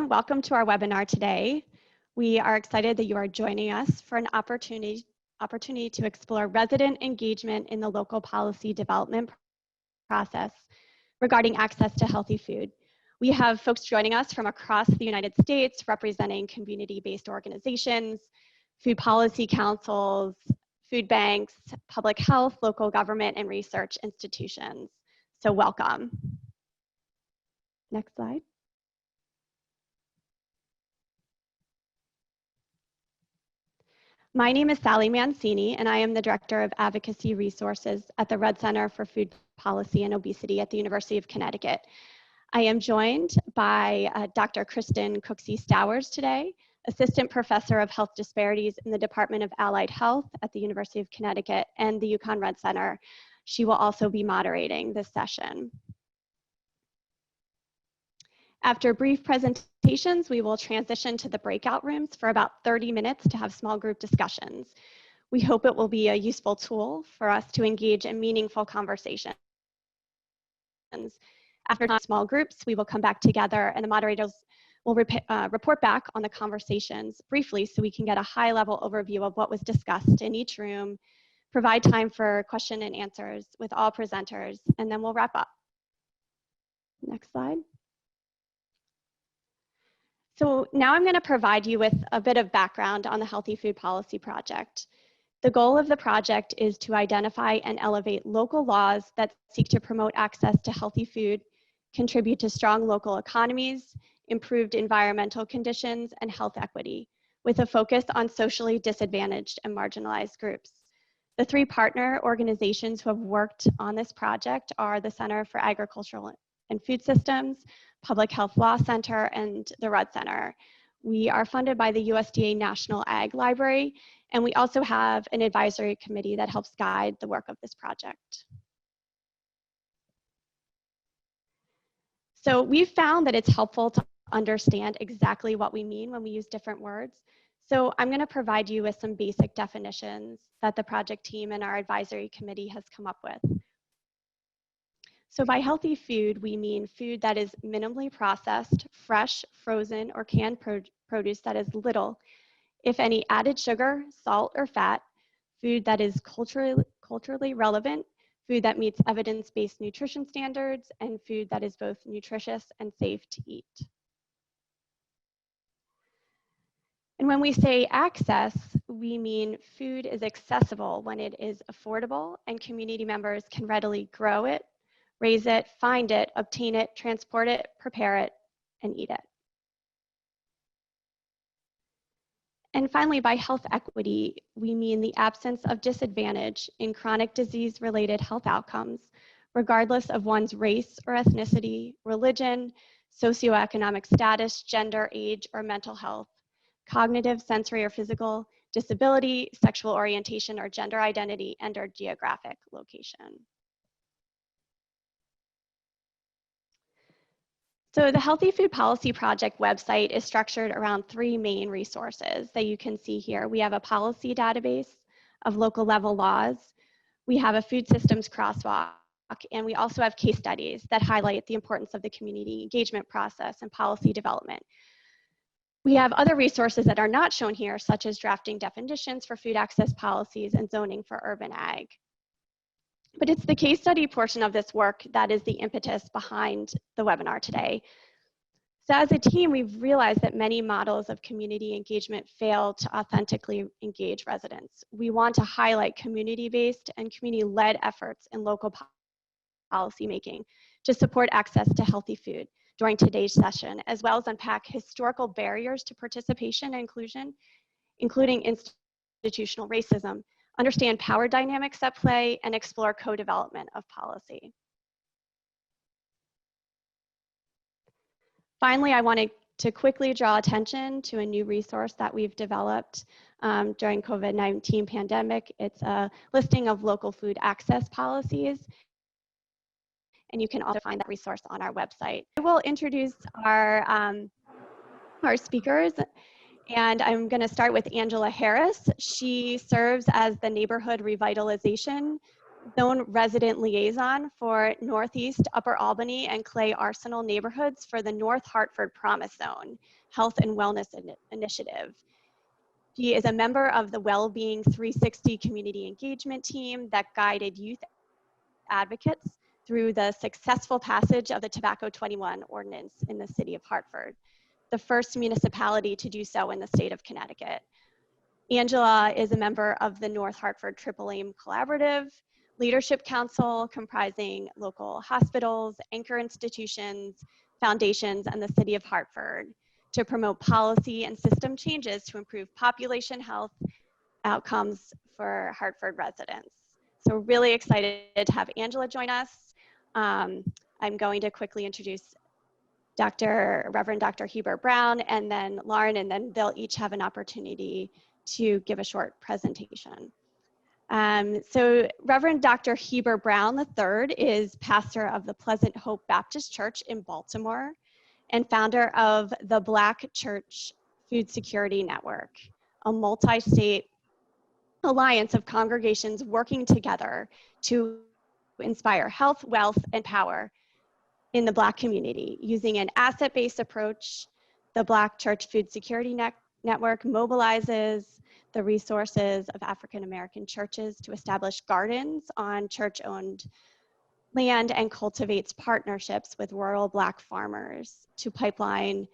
Welcome to our webinar today. We are excited that you are joining us for an opportunity to explore resident engagement in the local policy development process regarding access to healthy food. We have folks joining us from across the United States representing community-based organizations, food policy councils, food banks, public health, local government, and research institutions. So welcome. Next slide. My name is Sally Mancini, and I am the Director of Advocacy Resources at the Rudd Center for Food Policy and Obesity at the University of Connecticut. I am joined by Dr. Kristen Cooksey-Stowers today, Assistant Professor of Health Disparities in the Department of Allied Health at the University of Connecticut and the UConn Rudd Center. She will also be moderating this session. After brief presentations, we will transition to the breakout rooms for about 30 minutes to have small group discussions. We hope it will be a useful tool for us to engage in meaningful conversations. After small groups, we will come back together and the moderators will report back on the conversations briefly so we can get a high-level overview of what was discussed in each room, provide time for question and answers with all presenters, and then we'll wrap up. Next slide. So now I'm going to provide you with a bit of background on the Healthy Food Policy Project. The goal of the project is to identify and elevate local laws that seek to promote access to healthy food, contribute to strong local economies, improved environmental conditions, and health equity, with a focus on socially disadvantaged and marginalized groups. The three partner organizations who have worked on this project are the Center for Agricultural and Food Systems, Public Health Law Center, and the Rudd Center. We are funded by the USDA National Ag Library, and we also have an advisory committee that helps guide the work of this project. So we've found that it's helpful to understand exactly what we mean when we use different words. So I'm going to provide you with some basic definitions that the project team and our advisory committee has come up with. So by healthy food, we mean food that is minimally processed, fresh, frozen, or canned produce that is little, if any, added sugar, salt, or fat, food that is culturally relevant, food that meets evidence-based nutrition standards, and food that is both nutritious and safe to eat. And when we say access, we mean food is accessible when it is affordable and community members can readily grow it, raise it, find it, obtain it, transport it, prepare it, and eat it. And finally, by health equity, we mean the absence of disadvantage in chronic disease-related health outcomes, regardless of one's race or ethnicity, religion, socioeconomic status, gender, age, or mental health, cognitive, sensory, or physical disability, sexual orientation, or gender identity, and or geographic location. So the Healthy Food Policy Project website is structured around three main resources that you can see here. We have a policy database of local level laws. We have a food systems crosswalk, and we also have case studies that highlight the importance of the community engagement process and policy development. We have other resources that are not shown here, such as drafting definitions for food access policies and zoning for urban ag. But it's the case study portion of this work that is the impetus behind the webinar today. So as a team, we've realized that many models of community engagement fail to authentically engage residents. We want to highlight community-based and community-led efforts in local policymaking to support access to healthy food during today's session, as well as unpack historical barriers to participation and inclusion, including institutional racism, understand power dynamics at play, and explore co-development of policy. Finally, I wanted to quickly draw attention to a new resource that we've developed during COVID-19 pandemic. It's a listing of local food access policies, and you can also find that resource on our website. I will introduce our speakers. And I'm going to start with Angela Harris. She serves as the Neighborhood Revitalization Zone Resident Liaison for Northeast, Upper Albany, and Clay Arsenal neighborhoods for the North Hartford Promise Zone Health and Wellness Initiative. She is a member of the Wellbeing 360 community engagement team that guided youth advocates through the successful passage of the Tobacco 21 ordinance in the city of Hartford, the first municipality to do so in the state of Connecticut. Angela is a member of the North Hartford Triple Aim Collaborative Leadership Council, comprising local hospitals, anchor institutions, foundations, and the city of Hartford, to promote policy and system changes to improve population health outcomes for Hartford residents. So we're really excited to have Angela join us. I'm going to quickly introduce Reverend Dr. Heber Brown, and then Lauren, and then they'll each have an opportunity to give a short presentation. So Reverend Dr. Heber Brown III is pastor of the Pleasant Hope Baptist Church in Baltimore and founder of the Black Church Food Security Network, a multi-state alliance of congregations working together to inspire health, wealth, and power in the Black community. Using an asset-based approach, the Black Church Food Security Network mobilizes the resources of African-American churches to establish gardens on church-owned land and cultivates partnerships with rural Black farmers to pipeline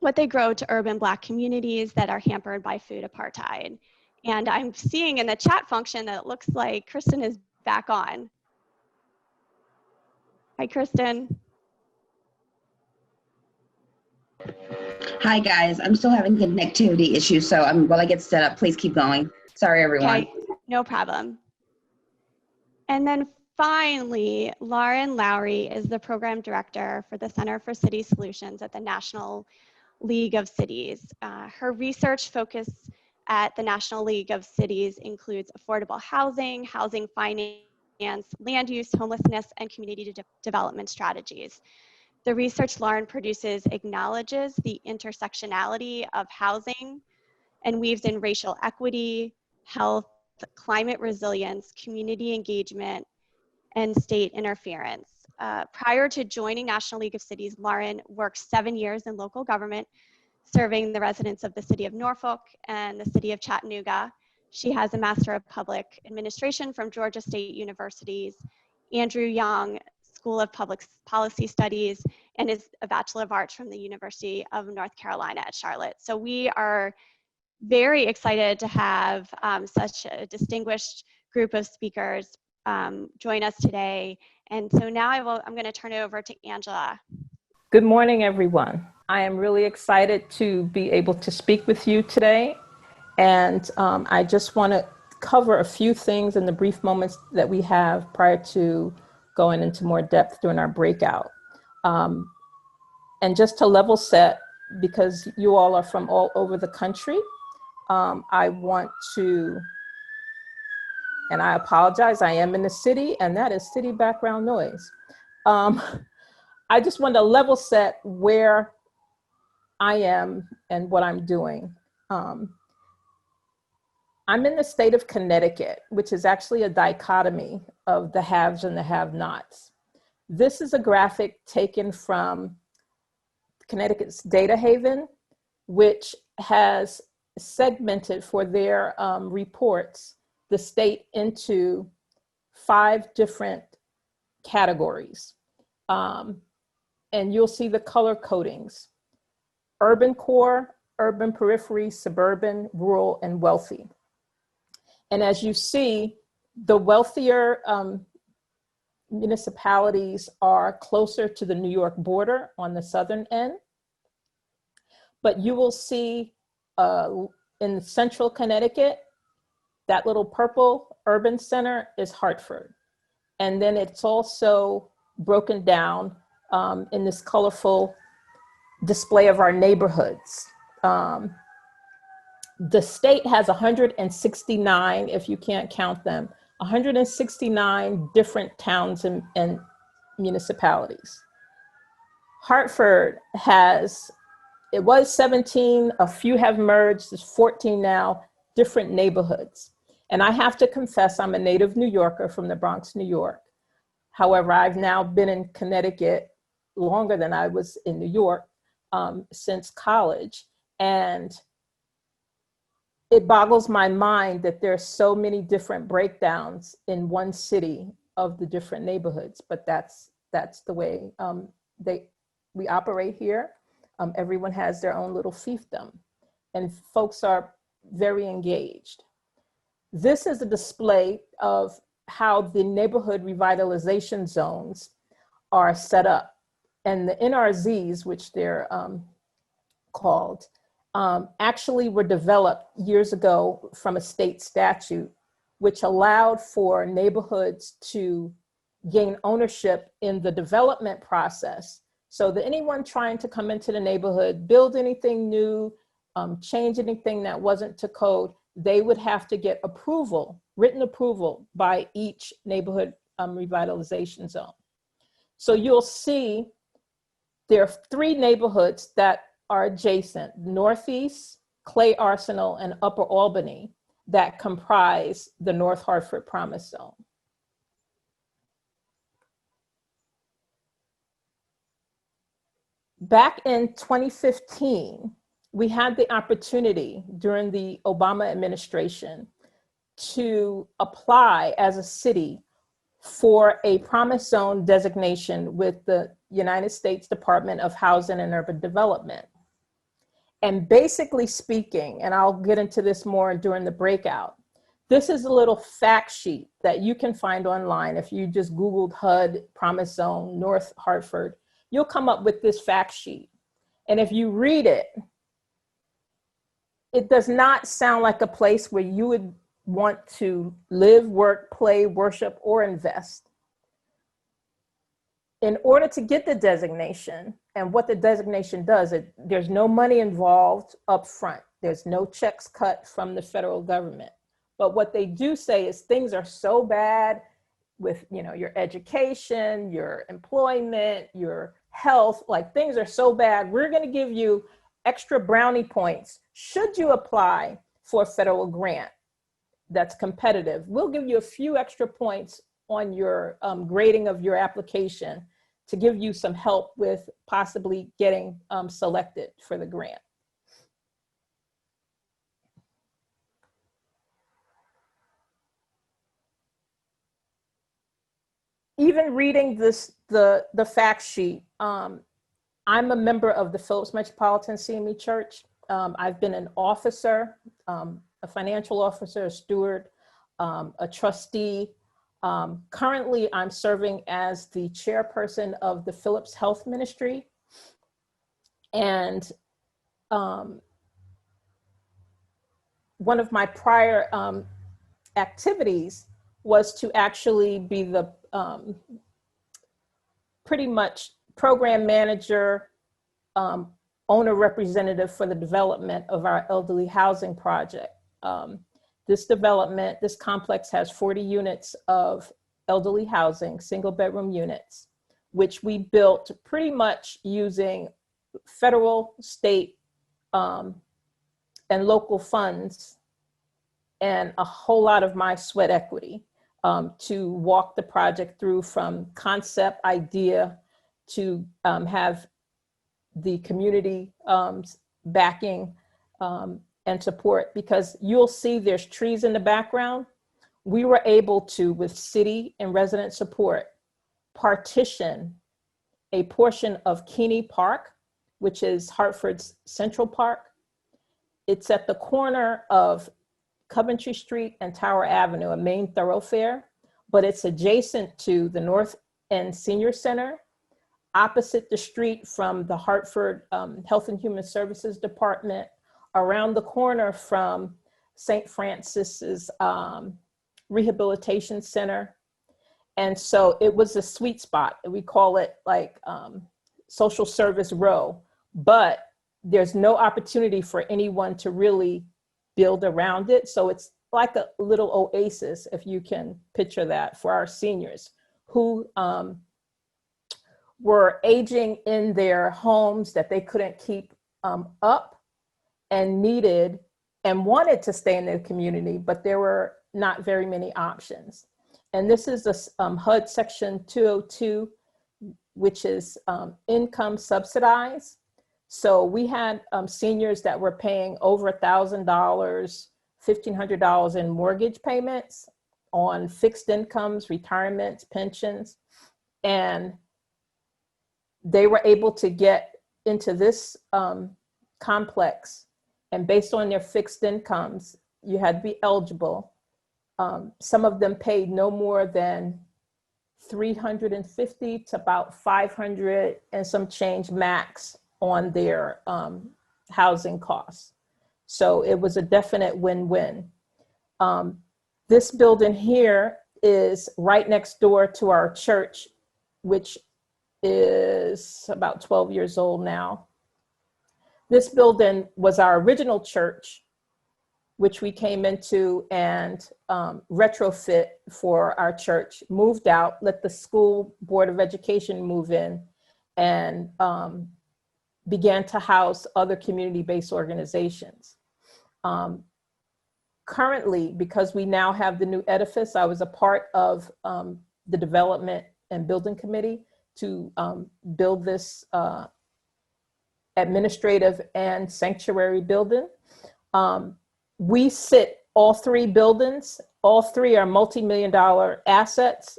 what they grow to urban Black communities that are hampered by food apartheid. And I'm seeing in the chat function that it looks like Kristen is back on. Hi, Kristen. Hi guys, I'm still having connectivity issues, so while I get set up, please keep going. Sorry everyone. Okay, no problem. And then finally, Lauren Lowery is the program director for the Center for City Solutions at the National League of Cities. Her research focus at the National League of Cities includes affordable housing, housing finance, land use, homelessness, and community development strategies. The research Lauren produces acknowledges the intersectionality of housing and weaves in racial equity, health, climate resilience, community engagement, and state interference. Prior to joining National League of Cities, Lauren worked 7 years in local government, serving the residents of the city of Norfolk and the city of Chattanooga. She has a Master of Public Administration from Georgia State University's Andrew Young School of Public Policy Studies, and is a Bachelor of Arts from the University of North Carolina at Charlotte. So we are very excited to have such a distinguished group of speakers join us today. And so now I'm going to turn it over to Angela. Good morning, everyone. I am really excited to be able to speak with you today. And I just want to cover a few things in the brief moments that we have prior to going into more depth during our breakout. And just to level set, because you all are from all over the country, I want to, and I apologize, I am in the city, and that is city background noise. I just want to level set where I am and what I'm doing. I'm in the state of Connecticut, which is actually a dichotomy of the haves and the have-nots. This is a graphic taken from Connecticut's Data Haven, which has segmented for their reports the state into 5 different categories. And you'll see the color codings: urban core, urban periphery, suburban, rural, and wealthy. And as you see, the wealthier municipalities are closer to the New York border on the southern end. But you will see in central Connecticut, that little purple urban center is Hartford. And then it's also broken down in this colorful display of our neighborhoods. The state has 169, if you can't count them, 169 different towns and municipalities. Hartford has, it was 17, a few have merged, there's 14 now, different neighborhoods. And I have to confess, I'm a native New Yorker from the Bronx, New York. However, I've now been in Connecticut longer than I was in New York since college. And it boggles my mind that there's so many different breakdowns in one city of the different neighborhoods, but that's the way we operate here. Everyone has their own little fiefdom, and folks are very engaged. This is a display of how the neighborhood revitalization zones are set up. And the NRZs, which they're called, actually were developed years ago from a state statute, which allowed for neighborhoods to gain ownership in the development process, so that anyone trying to come into the neighborhood, build anything new, change anything that wasn't to code, they would have to get approval, written approval by each neighborhood revitalization zone. So you'll see there are 3 neighborhoods that are adjacent: Northeast, Clay Arsenal, and Upper Albany, that comprise the North Hartford Promise Zone. Back in 2015, we had the opportunity during the Obama administration to apply as a city for a Promise Zone designation with the United States Department of Housing and Urban Development. And basically speaking, and I'll get into this more during the breakout, this is a little fact sheet that you can find online. If you just Googled HUD Promise Zone North Hartford, you'll come up with this fact sheet. And if you read it, it does not sound like a place where you would want to live, work, play, worship, or invest. In order to get the designation, and what the designation does, there's no money involved up front. There's no checks cut from the federal government. But what they do say is things are so bad with, you know, your education, your employment, your health, like things are so bad, we're going to give you extra brownie points should you apply for a federal grant that's competitive. We'll give you a few extra points on your grading of your application to give you some help with possibly getting selected for the grant. Even reading this, the fact sheet, I'm a member of the Phillips Metropolitan CME Church. I've been an officer, a financial officer, a steward, a trustee. Currently, I'm serving as the chairperson of the Phillips Health Ministry. And one of my prior activities was to actually be the pretty much program manager, owner representative for the development of our elderly housing project. This complex has 40 units of elderly housing, single bedroom units, which we built pretty much using federal, state, and local funds, and a whole lot of my sweat equity to walk the project through from concept idea to have the community backing and support, because you'll see there's trees in the background. We were able to, with city and resident support, partition a portion of Keeney Park, which is Hartford's Central Park. It's at the corner of Coventry Street and Tower Avenue, a main thoroughfare, but it's adjacent to the North End Senior Center, opposite the street from the Hartford Health and Human Services Department, around the corner from St. Francis's Rehabilitation Center. And so it was a sweet spot. We call it like social service row, but there's no opportunity for anyone to really build around it. So it's like a little oasis, if you can picture that, for our seniors who were aging in their homes that they couldn't keep up and needed and wanted to stay in the community, but there were not very many options. And this is a HUD section 202, which is income subsidized. So we had seniors that were paying over $1,000, $1,500 in mortgage payments on fixed incomes, retirements, pensions, and they were able to get into this complex, and based on their fixed incomes, you had to be eligible. Some of them paid no more than $350 to about $500 and some change max on their housing costs. So it was a definite win-win. This building here is right next door to our church, which is about 12 years old now. This building was our original church, which we came into and retrofit for our church, moved out, let the school board of education move in, and began to house other community-based organizations. Currently, because we now have the new edifice, I was a part of the development and building committee to build this administrative and sanctuary building. We sit all three buildings. All three are multi-million-dollar assets.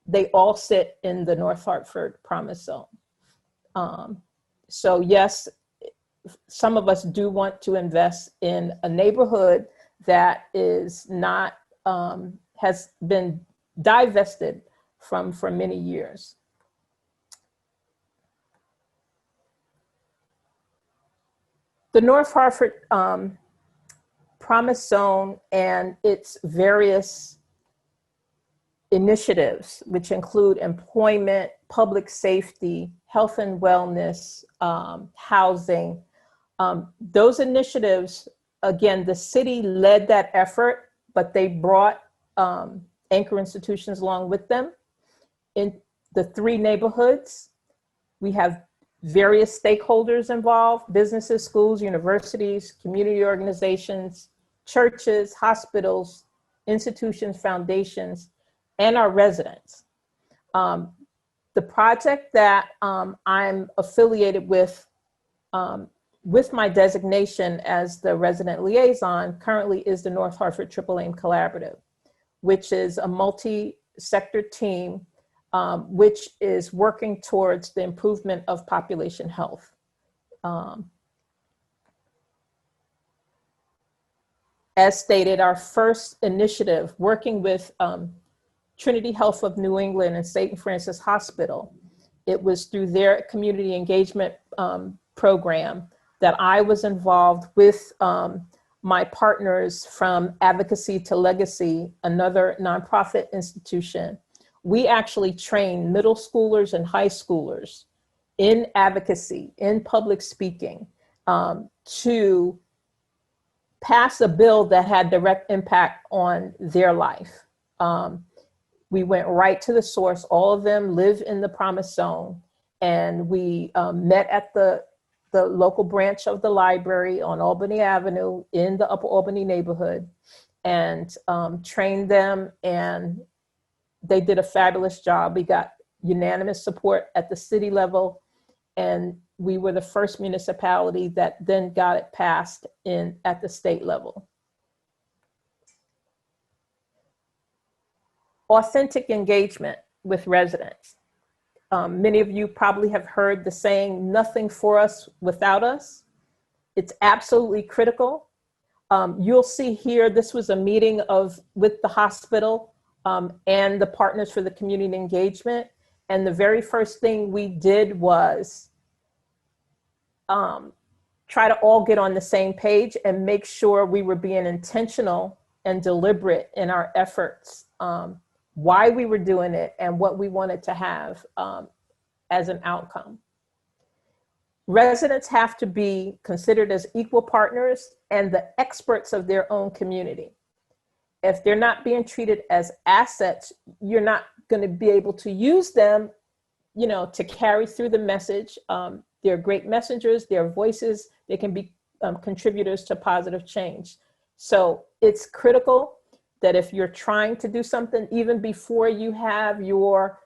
They all sit in the North Hartford Promise Zone. So yes, some of us do want to invest in a neighborhood that is not, has been divested from for many years. The North Hartford Promise Zone and its various initiatives, which include employment, public safety, health and wellness, housing. Those initiatives, again, the city led that effort, but they brought anchor institutions along with them. In the three neighborhoods, we have various stakeholders involved: businesses, schools, universities, community organizations, churches, hospitals, institutions, foundations, and our residents. The project that I'm affiliated with my designation as the resident liaison currently is the North Hartford Triple Aim Collaborative, which is a multi-sector team which is working towards the improvement of population health. As stated, our first initiative, working with Trinity Health of New England and St. Francis Hospital, it was through their community engagement program that I was involved with my partners from Advocacy to Legacy, another nonprofit institution. We actually train middle schoolers and high schoolers in advocacy, in public speaking, to pass a bill that had direct impact on their life. We went right to the source. All of them live in the Promise Zone, and we met at the local branch of the library on Albany Avenue in the Upper Albany neighborhood, and trained them, and they did a fabulous job. We got unanimous support at the city level, and we were the first municipality that then got it passed at the state level. Authentic engagement with residents. Many of you probably have heard the saying, "Nothing for us without us." It's absolutely critical. You'll see here, this was a meeting with the hospital and the Partners for the Community Engagement. And the very first thing we did was try to all get on the same page and make sure we were being intentional and deliberate in our efforts, why we were doing it and what we wanted to have as an outcome. Residents have to be considered as equal partners and the experts of their own community. If they're not being treated as assets, you're not going to be able to use them, to carry through the message. They're great messengers, they're voices, they can be contributors to positive change. So it's critical that if you're trying to do something, even before you have your,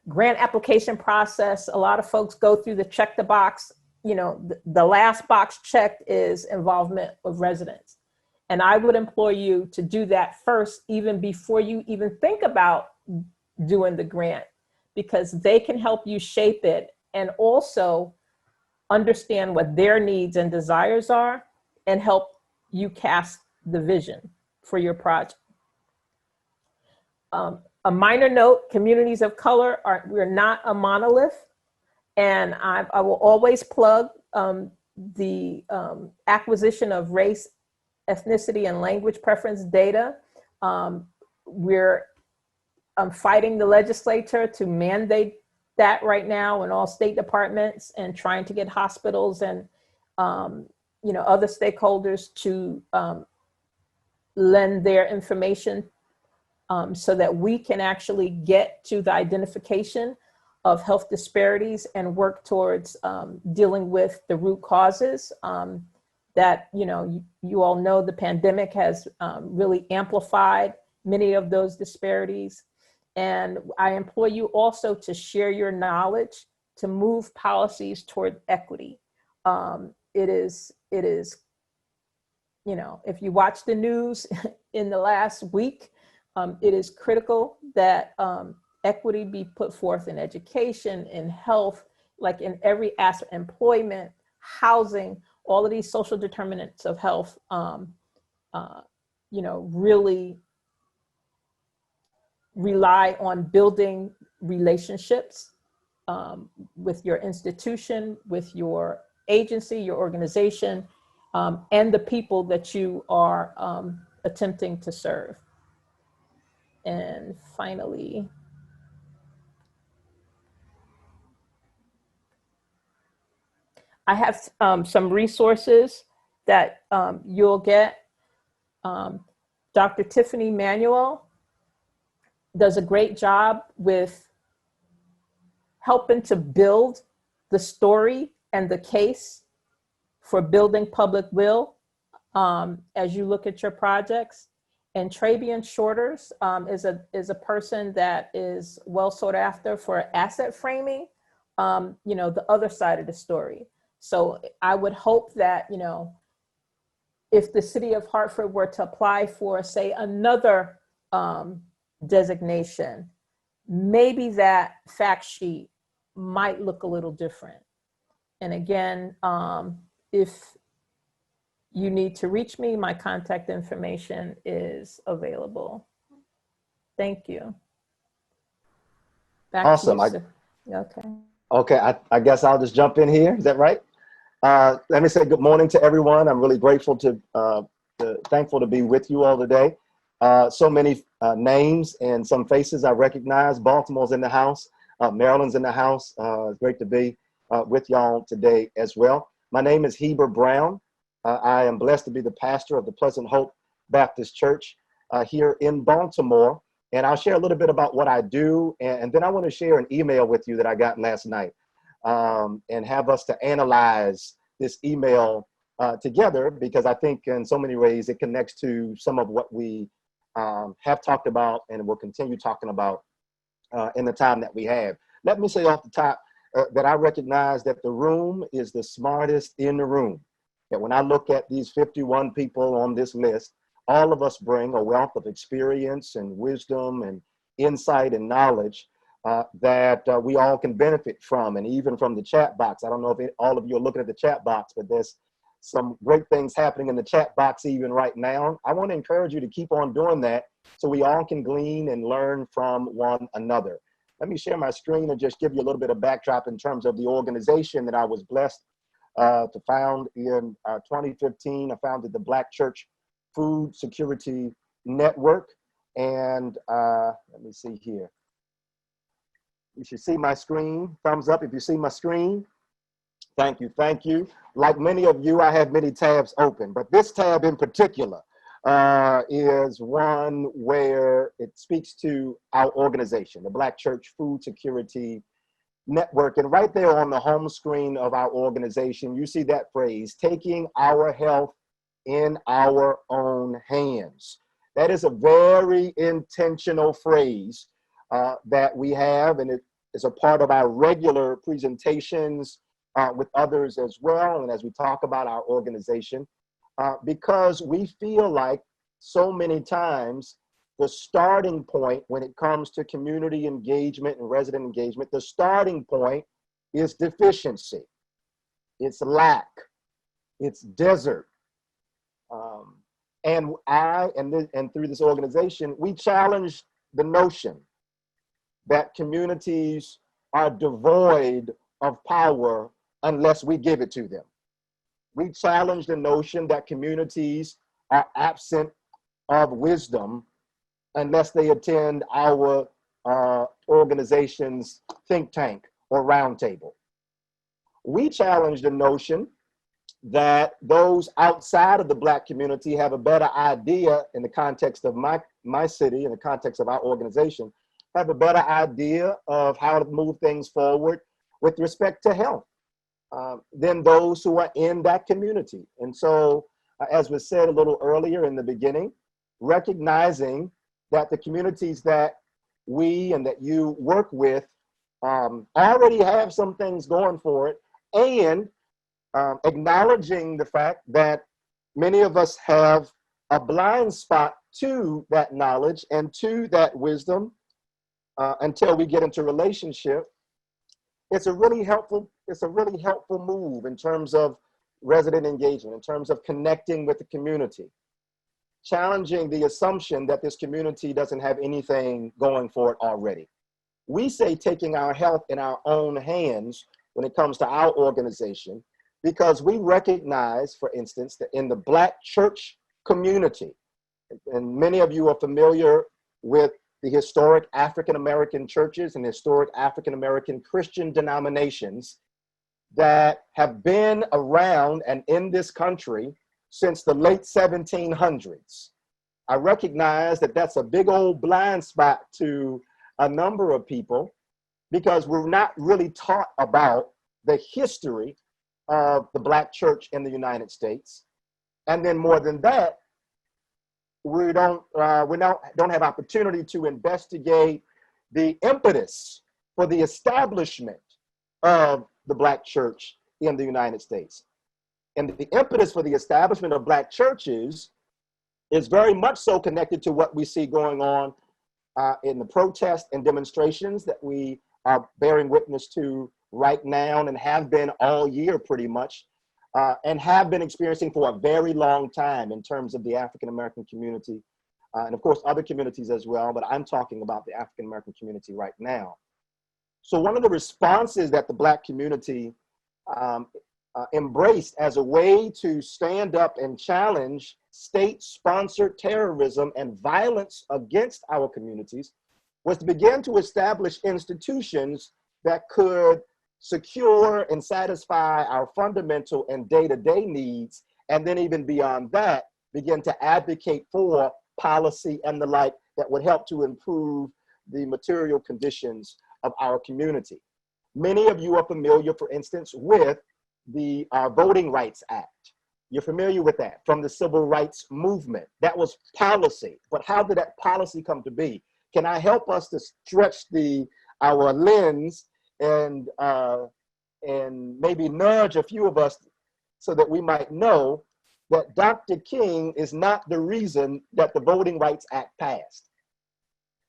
grant application process, a lot of folks go through the check the box, the last box checked is involvement of residents. And I would implore you to do that first, even before you even think about doing the grant, because they can help you shape it and also understand what their needs and desires are and help you cast the vision for your project. A minor note, communities of color we're not a monolith. And I will always plug the acquisition of race, ethnicity, and language preference data. We're fighting the legislature to mandate that right now in all state departments, and trying to get hospitals and other stakeholders to lend their information so that we can actually get to the identification of health disparities and work towards dealing with the root causes that, you all know the pandemic has really amplified many of those disparities. And I implore you also to share your knowledge to move policies toward equity. It is, if you watch the news in the last week, it is critical that equity be put forth in education, in health, like in every aspect, employment, housing, all of these social determinants of health, really rely on building relationships with your institution, with your agency, your organization, and the people that you are attempting to serve. And finally, I have some resources that you'll get. Dr. Tiffany Manuel does a great job with helping to build the story and the case for building public will as you look at your projects. And Trabian Shorters is a person that is well sought after for asset framing, the other side of the story. So I would hope that, if the city of Hartford were to apply for, say, another designation, maybe that fact sheet might look a little different. And again, if you need to reach me, my contact information is available. Thank you. Back awesome. To you, okay. Okay, I guess I'll just jump in here. Is that right? Let me say good morning to everyone. I'm really grateful thankful to be with you all today. So many names and some faces I recognize. Baltimore's in the house. Maryland's in the house. It's great to be with y'all today as well. My name is Heber Brown. I am blessed to be the pastor of the Pleasant Hope Baptist Church here in Baltimore. And I'll share a little bit about what I do. And then I want to share an email with you that I got last night and have us to analyze this email together, because I think in so many ways it connects to some of what we have talked about and will continue talking about in the time that we have. Let me say off the top that I recognize that the room is the smartest in the room. That when I look at these 51 people on this list, all of us bring a wealth of experience and wisdom and insight and knowledge that we all can benefit from, and even from the chat box. I don't know if all of you are looking at the chat box, but there's some great things happening in the chat box even right now. I want to encourage you to keep on doing that so we all can glean and learn from one another. Let me share my screen and just give you a little bit of backdrop in terms of the organization that I was blessed to found in 2015. I founded the Black Church Food Security Network. And let me see here. You should see my screen. Thumbs up if you see my screen. Thank you, thank you. Like many of you, I have many tabs open, but this tab in particular is one where it speaks to our organization, the Black Church Food Security Network. And right there on the home screen of our organization, you see that phrase, taking our health in our own hands. That is a very intentional phrase that we have, and it is a part of our regular presentations with others as well, and as we talk about our organization, because we feel like so many times the starting point when it comes to community engagement and resident engagement, the starting point is deficiency, it's lack, it's desert. And through this organization, we challenge the notion that communities are devoid of power unless we give it to them. We challenge the notion that communities are absent of wisdom unless they attend our organization's think tank or roundtable. We challenge the notion that those outside of the Black community have a better idea in the context of my city, in the context of our organization, have a better idea of how to move things forward with respect to health than those who are in that community. And so, as was said a little earlier in the beginning, recognizing that the communities that we and that you work with already have some things going for it, and acknowledging the fact that many of us have a blind spot to that knowledge and to that wisdom until we get into relationship. It's a really helpful move in terms of resident engagement, in terms of connecting with the community, challenging the assumption that this community doesn't have anything going for it already. We say taking our health in our own hands when it comes to our organization, because we recognize, for instance, that in the Black church community, and many of you are familiar with the historic African-American churches and historic African-American Christian denominations that have been around and in this country since the late 1700s. I recognize that that's a big old blind spot to a number of people because we're not really taught about the history of the Black church in the United States. And then more than that, we don't have opportunity to investigate the impetus for the establishment of the Black church in the United States. And the impetus for the establishment of Black churches is very much so connected to what we see going on in the protests and demonstrations that we are bearing witness to right now and have been all year pretty much, and have been experiencing for a very long time in terms of the African-American community, and of course other communities as well, but I'm talking about the African-American community right now. So one of the responses that the Black community embraced as a way to stand up and challenge state-sponsored terrorism and violence against our communities was to begin to establish institutions that could secure and satisfy our fundamental and day-to-day needs, and then even beyond that, begin to advocate for policy and the like that would help to improve the material conditions of our community. Many of you are familiar, for instance, with the Voting Rights Act. You're familiar with that from the Civil Rights Movement. That was policy, but how did that policy come to be? Can I help us to stretch our lens and maybe nudge a few of us so that we might know that Dr. King is not the reason that the Voting Rights Act passed.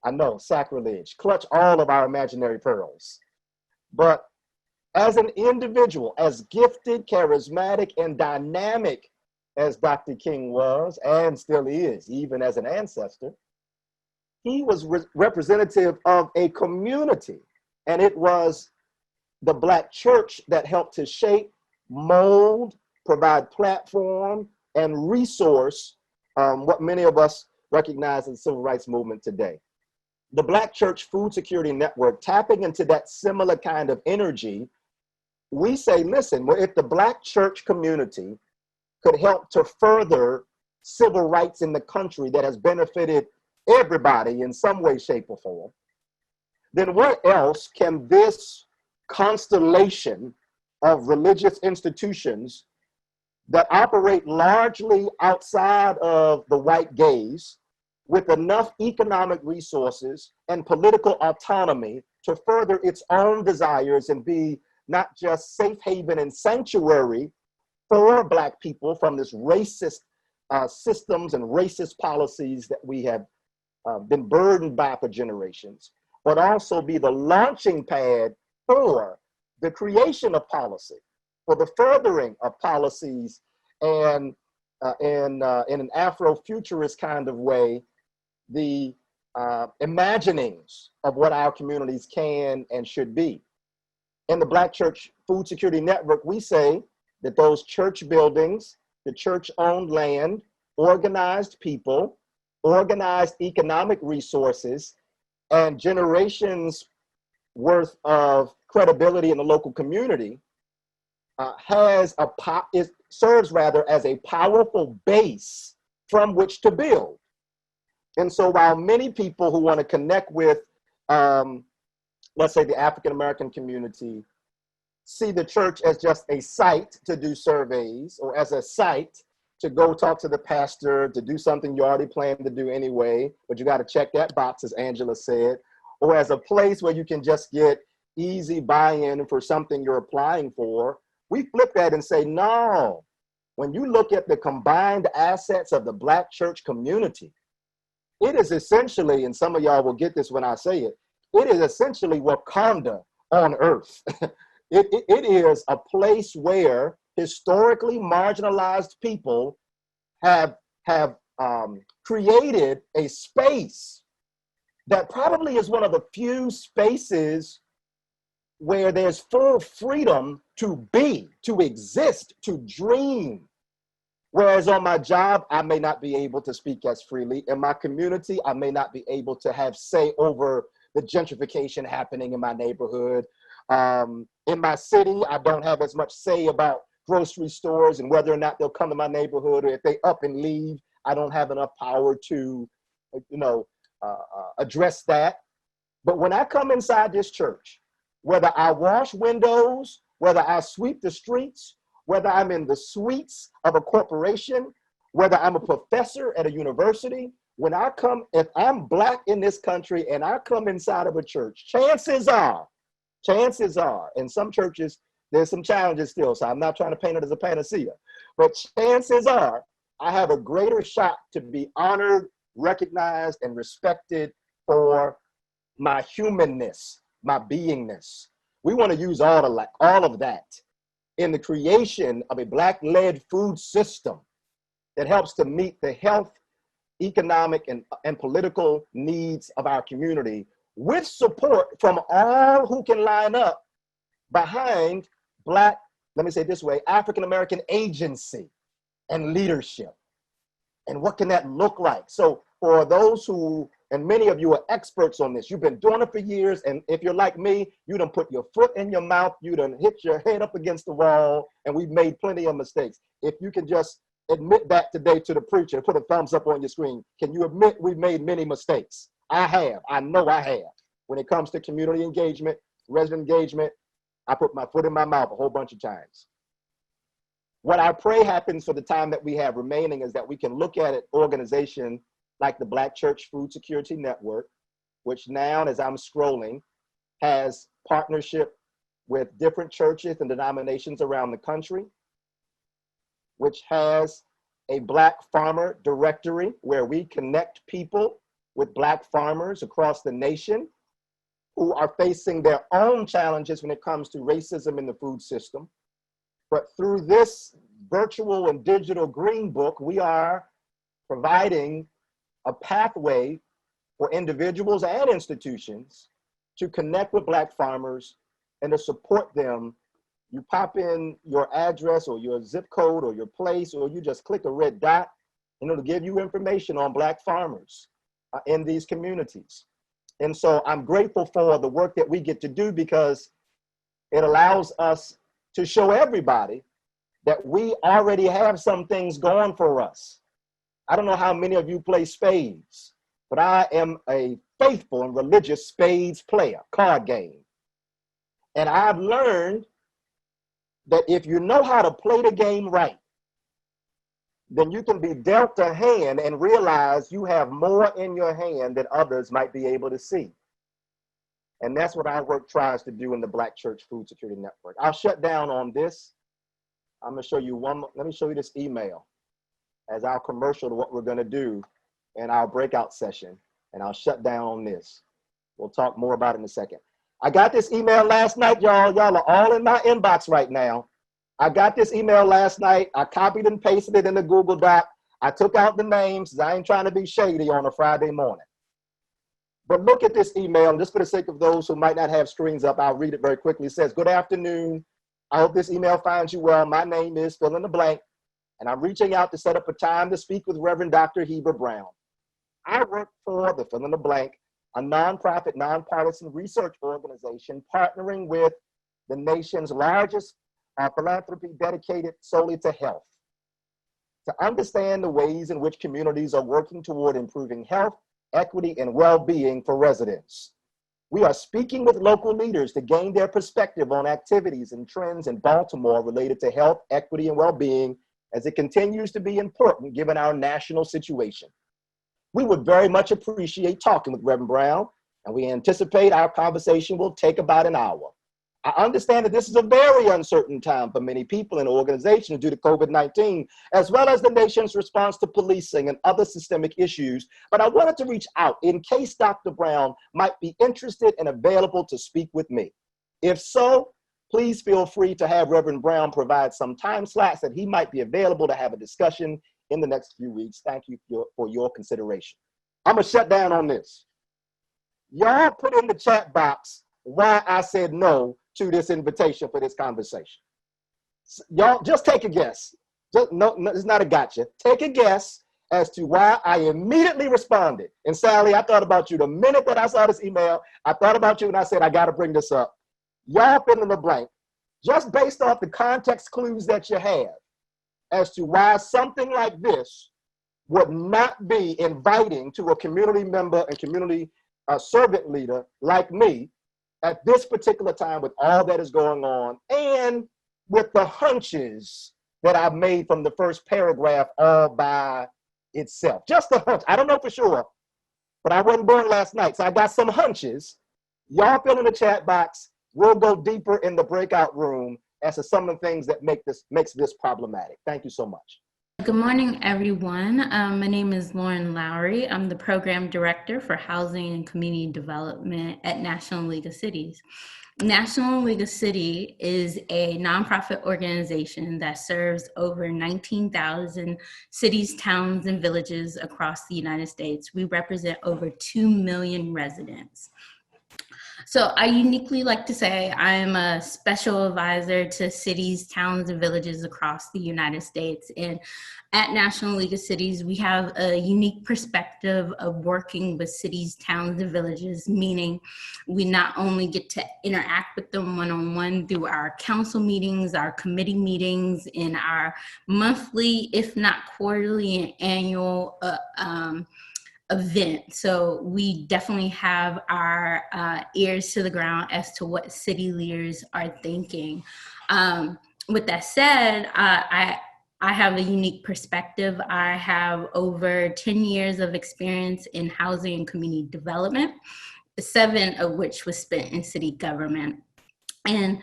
I know, sacrilege, clutch all of our imaginary pearls. But as an individual, as gifted, charismatic, and dynamic as Dr. King was, and still is, even as an ancestor, he was representative of a community. And it was the Black church that helped to shape, mold, provide platform, and resource what many of us recognize as the civil rights movement today. The Black Church Food Security Network, tapping into that similar kind of energy, we say, listen, well, if the Black church community could help to further civil rights in the country that has benefited everybody in some way, shape, or form, then what else can this constellation of religious institutions that operate largely outside of the white gaze, with enough economic resources and political autonomy to further its own desires and be not just safe haven and sanctuary for Black people from this racist systems and racist policies that we have been burdened by for generations, but also be the launching pad for the creation of policy, for the furthering of policies, and in an Afrofuturist kind of way, the imaginings of what our communities can and should be. In the Black Church Food Security Network, we say that those church buildings, the church-owned land, organized people, organized economic resources, and generations worth of credibility in the local community serves rather as a powerful base from which to build. And so while many people who want to connect with, let's say, the African-American community, see the church as just a site to do surveys, or as a site to go talk to the pastor, to do something you already planned to do anyway, but you got to check that box, as Angela said, or as a place where you can just get easy buy-in for something you're applying for, we flip that and say, no, when you look at the combined assets of the Black church community, it is essentially, and some of y'all will get this when I say it, it is essentially Wakanda on earth. It is a place where historically marginalized people have created a space that probably is one of the few spaces where there's full freedom to be, to exist, to dream. Whereas on my job, I may not be able to speak as freely. In my community, I may not be able to have say over the gentrification happening in my neighborhood. In my city, I don't have as much say about grocery stores and whether or not they'll come to my neighborhood, or if they up and leave, I don't have enough power to, address that. But when I come inside this church, whether I wash windows, whether I sweep the streets, whether I'm in the suites of a corporation, whether I'm a professor at a university, when I come, if I'm Black in this country and I come inside of a church, chances are, and some churches, there's some challenges still, so I'm not trying to paint it as a panacea, but chances are I have a greater shot to be honored, recognized, and respected for my humanness, my beingness. We want to use all of that in the creation of a Black-led food system that helps to meet the health, economic, and political needs of our community, with support from all who can line up behind Black, let me say it this way, African-American agency and leadership. And what can that look like? So for those who, and many of you are experts on this, you've been doing it for years, and if you're like me, you done put your foot in your mouth, you done hit your head up against the wall, and we've made plenty of mistakes. If you can just admit that today to the preacher, put a thumbs up on your screen. Can you admit we've made many mistakes? I have, I know I have. When it comes to community engagement, resident engagement, I put my foot in my mouth a whole bunch of times. What I pray happens for the time that we have remaining is that we can look at an organization like the Black Church Food Security Network, which now, as I'm scrolling, has partnership with different churches and denominations around the country, which has a Black farmer directory where we connect people with Black farmers across the nation who are facing their own challenges when it comes to racism in the food system. But through this virtual and digital green book, we are providing a pathway for individuals and institutions to connect with Black farmers and to support them. You pop in your address or your zip code or your place, or you just click a red dot, and it'll give you information on Black farmers in these communities. And so I'm grateful for the work that we get to do, because it allows us to show everybody that we already have some things going for us. I don't know how many of you play spades, but I am a faithful and religious spades player, card game. And I've learned that if you know how to play the game right, then you can be dealt a hand and realize you have more in your hand than others might be able to see. And that's what our work tries to do in the Black Church Food Security Network. I'll shut down on this. I'm gonna show you one, let me show you this email as our commercial to what we're gonna do in our breakout session. And I'll shut down on this. We'll talk more about it in a second. I got this email last night, y'all. Y'all are all in my inbox right now. I got this email last night. I copied and pasted it in the Google Doc. I took out the names. I ain't trying to be shady on a Friday morning. But look at this email, and just for the sake of those who might not have screens up, I'll read it very quickly. It says, good afternoon. I hope this email finds you well. My name is fill in the blank, and I'm reaching out to set up a time to speak with Reverend Dr. Heber Brown. I work for the fill in the blank, a nonprofit, nonpartisan research organization partnering with the nation's largest philanthropy dedicated solely to health. To understand the ways in which communities are working toward improving health, equity, and well-being for residents. We are speaking with local leaders to gain their perspective on activities and trends in Baltimore related to health, equity, and well-being, as it continues to be important given our national situation. We would very much appreciate talking with Reverend Brown, and we anticipate our conversation will take about an hour. I understand that this is a very uncertain time for many people and organizations due to COVID-19, as well as the nation's response to policing and other systemic issues, but I wanted to reach out in case Dr. Brown might be interested and available to speak with me. If so, please feel free to have Reverend Brown provide some time slots that he might be available to have a discussion in the next few weeks. Thank you for your consideration. I'm gonna shut down on this. Y'all put in the chat box why I said no to this invitation for this conversation. Y'all just take a guess. No, it's not a gotcha. Take a guess as to why I immediately responded. And Sally, I thought about you the minute that I saw this email. I thought about you and I said, I gotta bring this up. Y'all fill in the blank, just based off the context clues that you have as to why something like this would not be inviting to a community member and community servant leader like me at this particular time with all that is going on and with the hunches that I've made from the first paragraph all by itself. Just a hunch. I don't know for sure, but I wasn't born last night, so I got some hunches. Y'all fill in the chat box. We'll go deeper in the breakout room as to some of the things that makes this problematic. Thank you so much. Good morning, everyone. My name is Lauren Lowery. I'm the Program Director for Housing and Community Development at National League of Cities. National League of Cities is a nonprofit organization that serves over 19,000 cities, towns, and villages across the United States. We represent over 2 million residents. So I uniquely like to say I am a special advisor to cities, towns, and villages across the United States. And at National League of Cities, we have a unique perspective of working with cities, towns, and villages, meaning we not only get to interact with them one-on-one through our council meetings, our committee meetings, in our monthly, if not quarterly and annual event. So we definitely have our ears to the ground as to what city leaders are thinking. With that said, I have a unique perspective. I have over 10 years of experience in housing and community development, 7 of which was spent in city government. And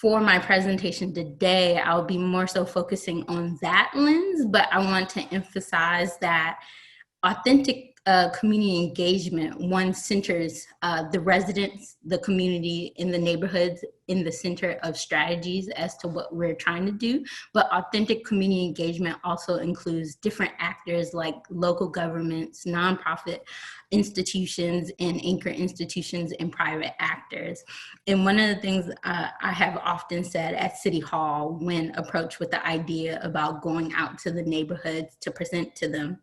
for my presentation today, I'll be more so focusing on that lens, but I want to emphasize that authentic community engagement, one centers the residents, the community, in the neighborhoods in the center of strategies as to what we're trying to do. But authentic community engagement also includes different actors like local governments, nonprofit institutions, and anchor institutions and private actors. And one of the things I have often said at City Hall when approached with the idea about going out to the neighborhoods to present to them,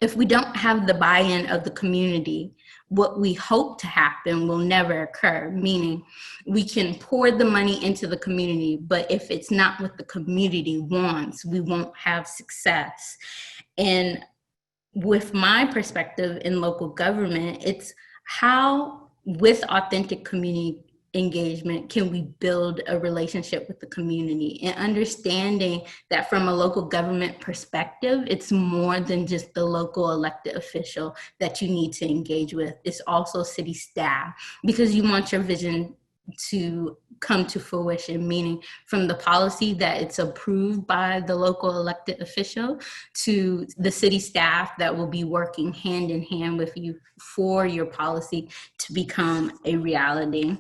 if we don't have the buy-in of the community, what we hope to happen will never occur, meaning we can pour the money into the community, but if it's not what the community wants, we won't have success. And with my perspective in local government, it's how, with authentic community engagement can we build a relationship with the community, and understanding that from a local government perspective, it's more than just the local elected official that you need to engage with. It's also city staff, because you want your vision to come to fruition, meaning from the policy that it's approved by the local elected official to the city staff that will be working hand in hand with you for your policy to become a reality.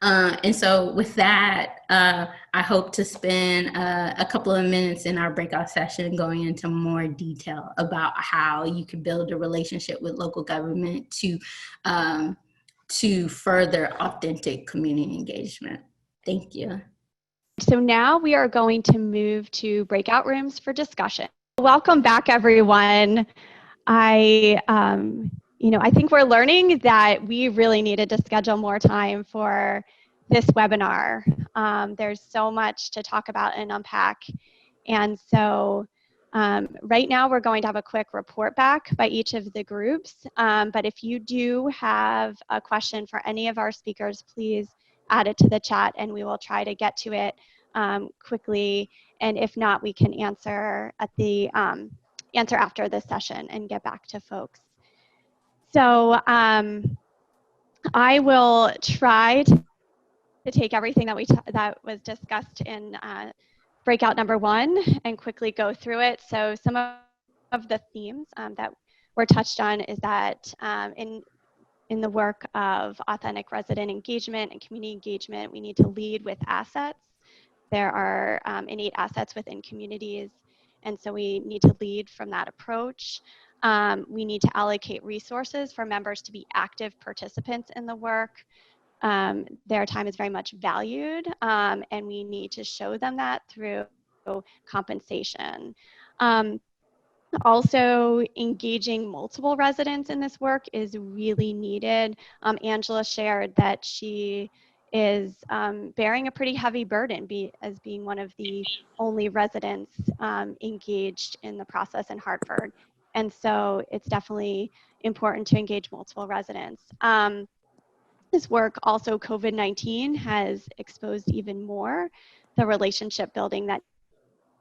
And so with that, I hope to spend a couple of minutes in our breakout session going into more detail about how you can build a relationship with local government to further authentic community engagement. Thank you. So now we are going to move to breakout rooms for discussion. Welcome back, everyone. I think we're learning that we really needed to schedule more time for this webinar. There's so much to talk about and unpack. And so right now we're going to have a quick report back by each of the groups. But if you do have a question for any of our speakers, please add it to the chat and we will try to get to it quickly. And if not, we can answer at the answer after this session and get back to folks. So I will try to take everything that was discussed in breakout number 1 and quickly go through it. So some of the themes that were touched on is that in the work of authentic resident engagement and community engagement, we need to lead with assets. There are innate assets within communities, and so we need to lead from that approach. We need to allocate resources for members to be active participants in the work. Their time is very much valued, and we need to show them that through compensation. Also, engaging multiple residents in this work is really needed. Angela shared that she is bearing a pretty heavy burden as being one of the only residents engaged in the process in Hartford. And so it's definitely important to engage multiple residents. This work, also COVID-19 has exposed even more the relationship building that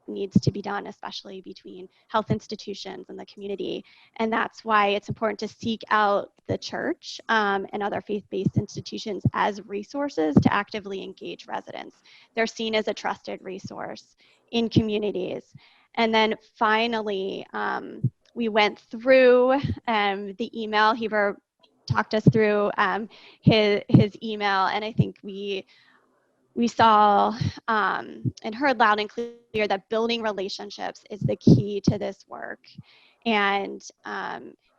needs to be done, especially between health institutions and the community. And that's why it's important to seek out the church and other faith-based institutions as resources to actively engage residents. They're seen as a trusted resource in communities. And then finally, we went through the email. Heber talked us through his email, and I think we saw and heard loud and clear that building relationships is the key to this work. And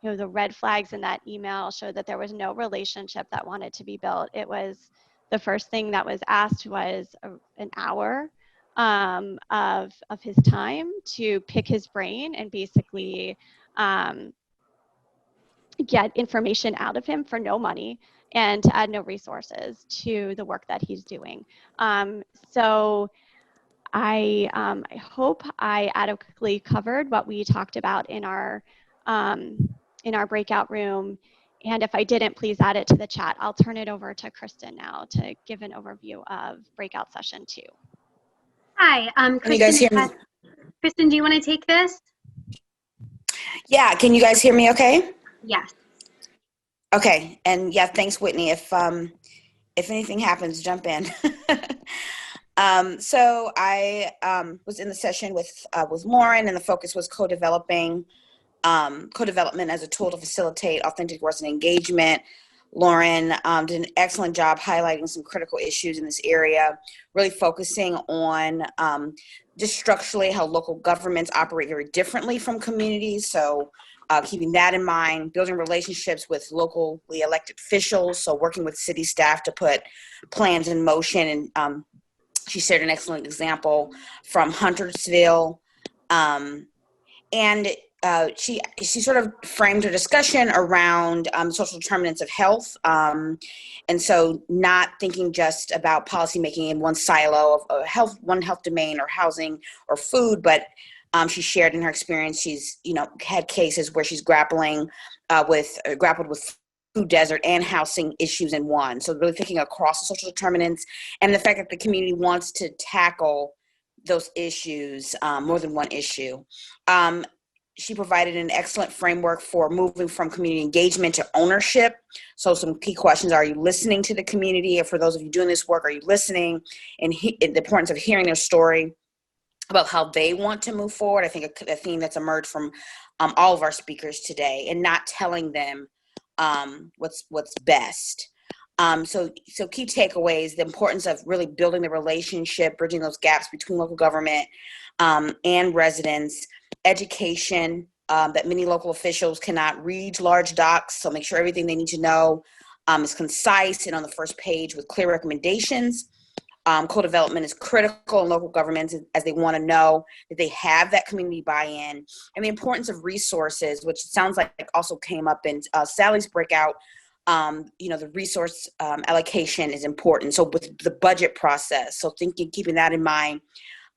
the red flags in that email showed that there was no relationship that wanted to be built. It was the first thing that was asked was an hour of his time to pick his brain and basically get information out of him for no money and to add no resources to the work that he's doing. So I hope I adequately covered what we talked about in our breakout room. And if I didn't, please add it to the chat. I'll turn it over to Kristen now to give an overview of breakout session 2. Hi, Kristen. Can you guys hear me? Kristen, do you want to take this? Yeah, can you guys hear me okay? Yes. Okay, and yeah, thanks, Whitney. If anything happens, jump in. So I was in the session with Lauren, and the focus was co-development as a tool to facilitate authentic resident engagement. Lauren did an excellent job highlighting some critical issues in this area, really focusing on just structurally how local governments operate very differently from communities. So keeping that in mind, building relationships with locally elected officials, so working with city staff to put plans in motion. And she shared an excellent example from Huntersville. And she sort of framed her discussion around social determinants of health. And so not thinking just about policymaking in one silo of one health domain or housing or food, but she shared in her experience, she's had cases where she's grappled with food desert and housing issues in one. So really thinking across the social determinants and the fact that the community wants to tackle those issues, more than one issue. She provided an excellent framework for moving from community engagement to ownership. So some key questions: are you listening to the community? And for those of you doing this work, are you listening? And the importance of hearing their story about how they want to move forward. I think a theme that's emerged from all of our speakers today, and not telling them what's best. So key takeaways: the importance of really building the relationship, bridging those gaps between local government and residents. Education, that many local officials cannot read large docs, so make sure everything they need to know is concise and on the first page with clear recommendations. Co-development is critical in local governments as they want to know that they have that community buy-in, and the importance of resources, which sounds like also came up in Sally's breakout. The resource allocation is important. So with the budget process, so keeping that in mind.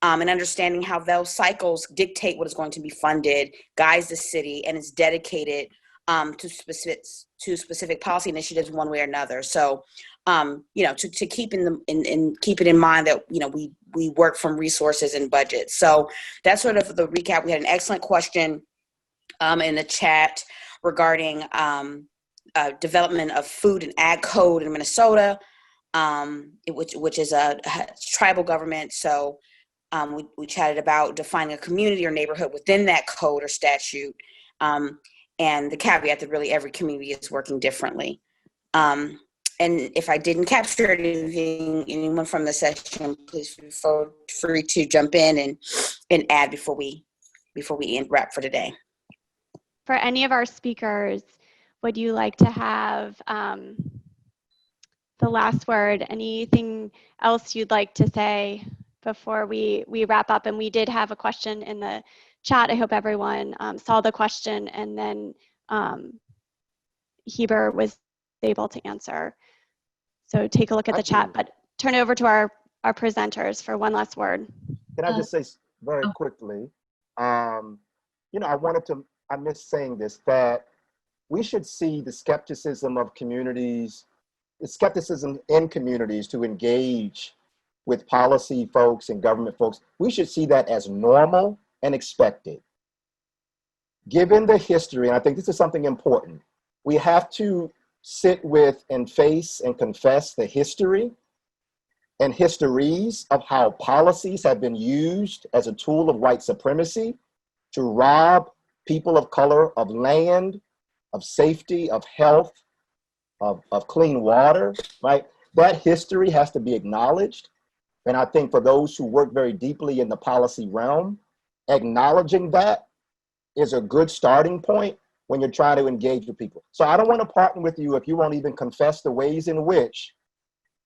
And understanding how those cycles dictate what is going to be funded, guides the city, and is dedicated to specific policy initiatives one way or another. So, to keep keep it in mind that we work from resources and budgets. So that's sort of the recap. We had an excellent question in the chat regarding development of food and ag code in Minnesota, which is a tribal government. So. We chatted about defining a community or neighborhood within that code or statute, and the caveat that really every community is working differently. And if I didn't capture anyone from the session, please feel free to jump in and add before we wrap for today. For any of our speakers, would you like to have the last word? Anything else you'd like to say before we wrap up? And we did have a question in the chat. I hope everyone saw the question, and then Heber was able to answer. So take a look at the chat, but turn it over to our presenters for one last word. Can I just say very quickly, I missed saying this, that we should see the skepticism of communities, the skepticism in communities to engage with policy folks and government folks. We should see that as normal and expected. Given the history, and I think this is something important, we have to sit with and face and confess the history and histories of how policies have been used as a tool of white supremacy to rob people of color of land, of safety, of health, of clean water, right? That history has to be acknowledged. And I think for those who work very deeply in the policy realm, acknowledging that is a good starting point when you're trying to engage with people. So I don't want to partner with you if you won't even confess the ways in which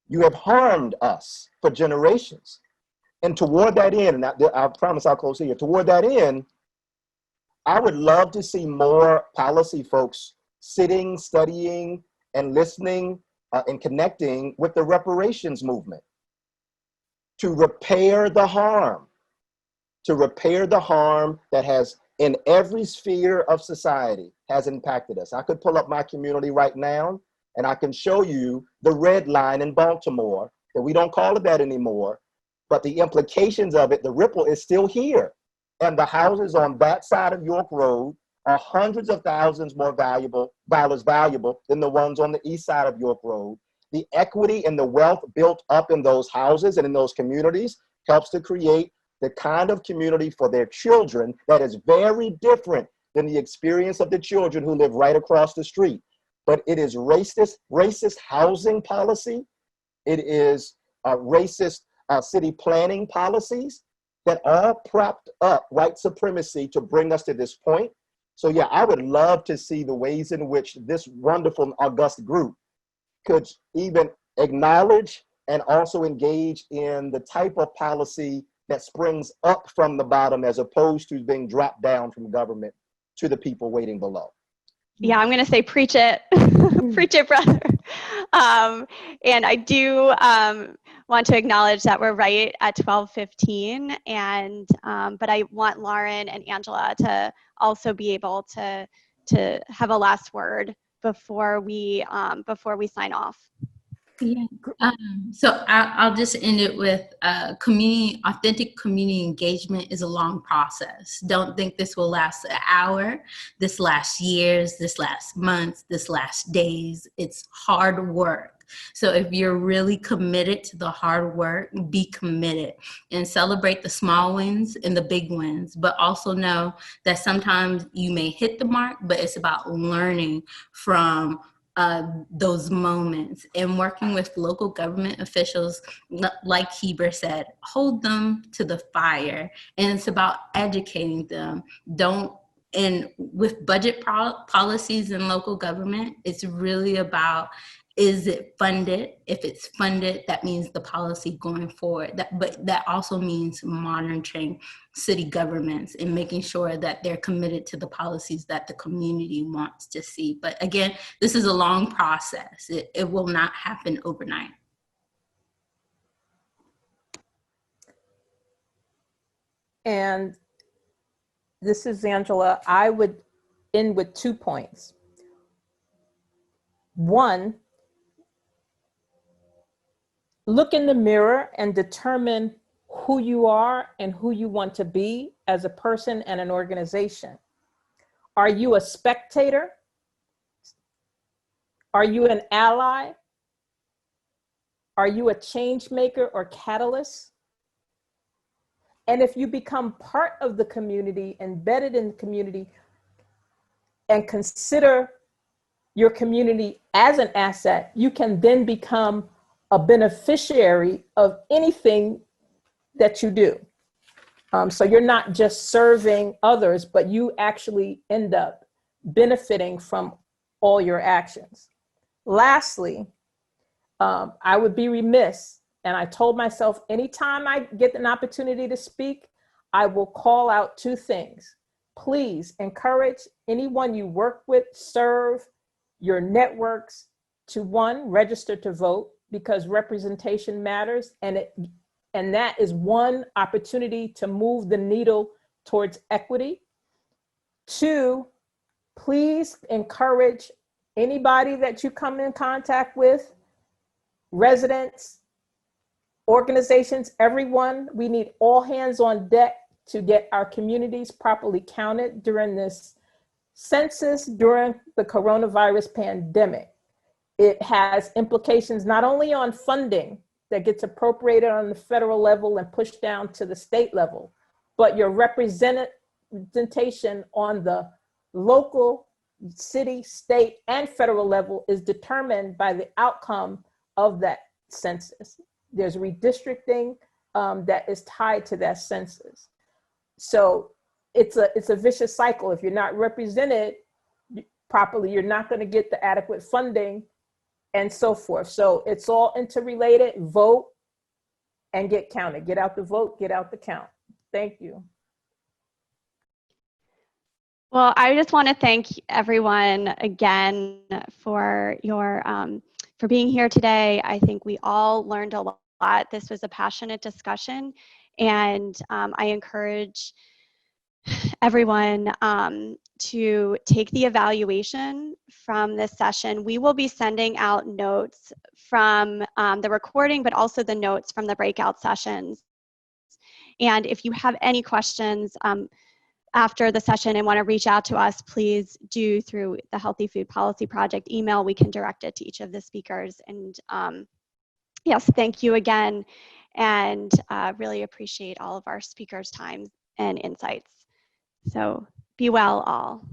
you have harmed us for generations. And toward that end, and I promise I'll close here, toward that end, I would love to see more policy folks sitting, studying, and listening and connecting with the reparations movement to repair the harm that has in every sphere of society has impacted us. I could pull up my community right now and I can show you the red line in Baltimore, that we don't call it that anymore, but the implications of it, the ripple is still here. And the houses on that side of York Road are hundreds of thousands more valuable than the ones on the east side of York Road. The equity and the wealth built up in those houses and in those communities helps to create the kind of community for their children that is very different than the experience of the children who live right across the street. But it is racist housing policy. It is racist city planning policies that all propped up white supremacy to bring us to this point. So yeah, I would love to see the ways in which this wonderful, august group could even acknowledge and also engage in the type of policy that springs up from the bottom as opposed to being dropped down from government to the people waiting below. Yeah, I'm going to say preach it, preach it, brother. And I do want to acknowledge that we're right at 12:15, and but I want Lauren and Angela to also be able to have a last word before we sign off? Yeah. So I'll just end it with authentic community engagement is a long process. Don't think this will last an hour. This lasts years, this lasts months, this lasts days. It's hard work. So if you're really committed to the hard work, be committed and celebrate the small wins and the big wins, but also know that sometimes you may hit the mark, but it's about learning from those moments and working with local government officials, like Heber said, hold them to the fire. And it's about educating them. And with budget policies in local government, it's really about, is it funded? If it's funded, that means the policy going forward. But that also means monitoring city governments and making sure that they're committed to the policies that the community wants to see. But again, this is a long process. It will not happen overnight. And this is Angela. I would end with 2 points. One, look in the mirror and determine who you are and who you want to be as a person and an organization. Are you a spectator? Are you an ally? Are you a change maker or catalyst? And if you become part of the community, embedded in the community, and consider your community as an asset, you can then become a beneficiary of anything that you do. So you're not just serving others, but you actually end up benefiting from all your actions. Lastly, I would be remiss, and I told myself anytime I get an opportunity to speak, I will call out 2 things. Please encourage anyone you work with, serve, your networks to 1, register to vote, because representation matters, and that is one opportunity to move the needle towards equity. 2, please encourage anybody that you come in contact with, residents, organizations, everyone. We need all hands on deck to get our communities properly counted during this census, during the coronavirus pandemic. It has implications not only on funding that gets appropriated on the federal level and pushed down to the state level, but your representation on the local, city, state, and federal level is determined by the outcome of that census. There's redistricting that is tied to that census. So it's a vicious cycle. If you're not represented properly, you're not going to get the adequate funding and so forth. So it's all interrelated. Vote and get counted. Get out the vote, get out the count. Thank you. Well, I just want to thank everyone again for your for being here today. I think we all learned a lot. This was a passionate discussion, and I encourage everyone to take the evaluation from this session. We will be sending out notes from the recording, but also the notes from the breakout sessions. And if you have any questions after the session and want to reach out to us, please do through the Healthy Food Policy Project email. We can direct it to each of the speakers. And yes, thank you again, and really appreciate all of our speakers' time and insights. So be well all.